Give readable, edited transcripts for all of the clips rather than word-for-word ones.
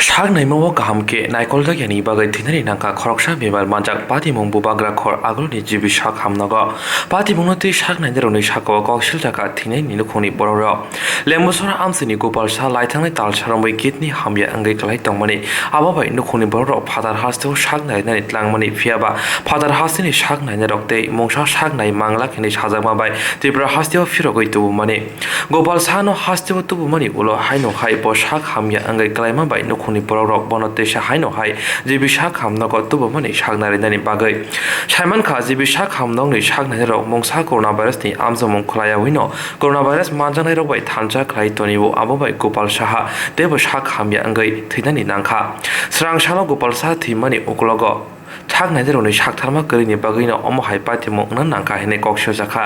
Sak naimo gahamke naikol da yani bagai thinari nangka khoroksa bemal manjak pati mongbu bagra khor agolni jibi sak hamnago pati mongnote sak naideroni sakwa koksil jaka thinai nilukhoni bororo lembosora amsini gopal sa laithangnai talsarambai kitni hamya angai kalai tongmani ababai nukhoni bororo phadar hasto sak nainani tlangmani phiaba phadar hastini sak nainarokte mongsa sak nai mangla khini sajama bai tripura hastio phirogoi tubumani gopal sano hastio tubumani ulo haino hai bo sak hamya angai kalaima bai nukhoni borok bonote sa haino hai jibi sak hamnago tubumani sak narinani bagai Simon kha jibi sak hamnongni sak nairok mongsa coronavirus ni amjomong khlaya wino coronavirus manjanai rok bai thancha khlai tonibo abobai gopal saha debo sak hamya angai thinani nangkha srang salo gopal saha thimani uklogo sak naironi sak tharma karini bagaino omo hai pati mongna nangkha hene koksho jakha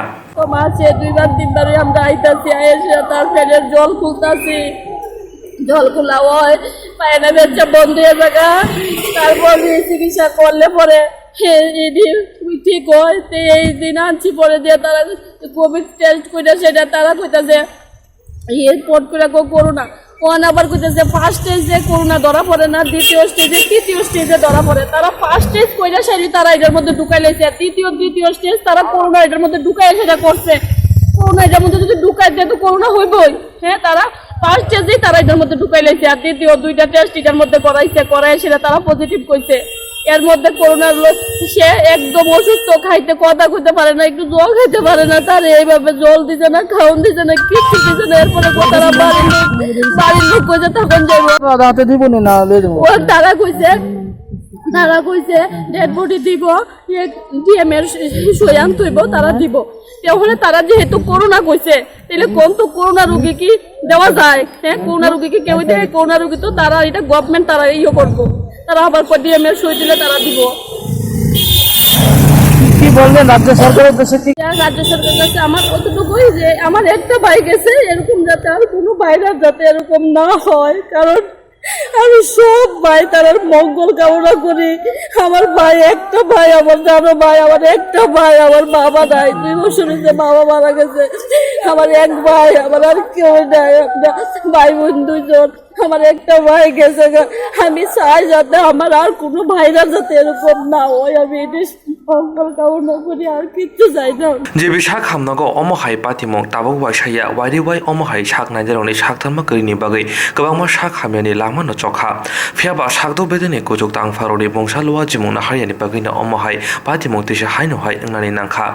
মাসে দুইবার তিনবারে আমরা আইতাছি এসে তার ফেলের জল খুলতাছি জল খোলা হয় পায়না বেচা বন্ধ হয়ে থাকা তারপর চিকিৎসা করলে পরে ঠিক হয় তো এই দিন আনছি পরে দিয়ে তারা কোভিড টেস্ট করে সেটা তারা কইতাছে এয়ারপোর্ট করে করোনা ওয়ান আবার কইতেছে ফার্স্ট স্টেজে করোনা ধরা পড়ে না দ্বিতীয় স্টেজে তৃতীয় স্টেজে ধরা পড়ে তারা ফার্স্ট স্টেজ কইরা সেটা তারা এটার মধ্যে ঢুকাই লাইছে আর তৃতীয় স্টেজ তারা করোনা এটার মধ্যে ঢুকাই সেটা করছে করোনা এটার মধ্যে যদি ঢুকাই দেয় তো করোনা হইবই হ্যাঁ তারা ফার্স্ট স্টেজেই তারা এটার মধ্যে ঢুকাই লাইছে আর দ্বিতীয় দুইটা টেস্ট এটার মধ্যে করাই সেটা তারা পজিটিভ কইছে এর মধ্যে করোনার লোক সে একদম অসুস্থ খাইতে কথা কইতে পারে না একটু জল খাইতে পারে না তার এইভাবে জল দিছে না খাওন দিছে না কিছু দিছে না এরপরে তারা বাড়ির লোক কইছে তখন যাইব রাতে দিব না তারা কইছে ডেড বডি দিব ডিএম এর সয়ান তুইব তারা দিব ওখানে তারা যেহেতু করোনা কইছে তাহলে কোন তো করোনা রোগী কি দেওয়া যায় হ্যাঁ করোনা রোগী কি কেউ দেয় করোনা রোগী তো তারা এটা গভর্নমেন্ট তারা ইয়ে করবো তারা আবার ডিএম এর সই দিলে তারা দিব কি বললেন রাজ্য সরকারের কাছে রাজ্য সরকারের কাছে আমার কতটুকুই যে আমার একটা ভাই গেছে এরকম যাতে আর কোনো ভাইরাস যাতে এরকম না হয় কারণ আমি সব ভাই তার মঙ্গল কামনা করি আমার ভাই একটা ভাই আমার জানো ভাই আমার একটা ভাই আমার বাবা নাই 2 বছর হয়েছে বাবা মারা গেছে আমার এক ভাই আমার আর কেউ নাই আমরা ভাই বোন দুজন আমার একটা ভাই গেছে আমি চাই যাতে আমার আর কোনো ভাইরা যাতে এরকম না হয় আমি এটা মঙ্গল কামনা করি আর কিচ্ছু চাই না jibi sak hamnago omo hai pati mong tabok bai saya wari bai omo hai sak naideroni sak tharma karini bagai kwbangma sak hamyani lama no chokha phiaba sakdo bedeni gojok tangfaroni bongsa lowa jimungna haryani bagina omo hai pati mong tisa haino hai engnani nangkha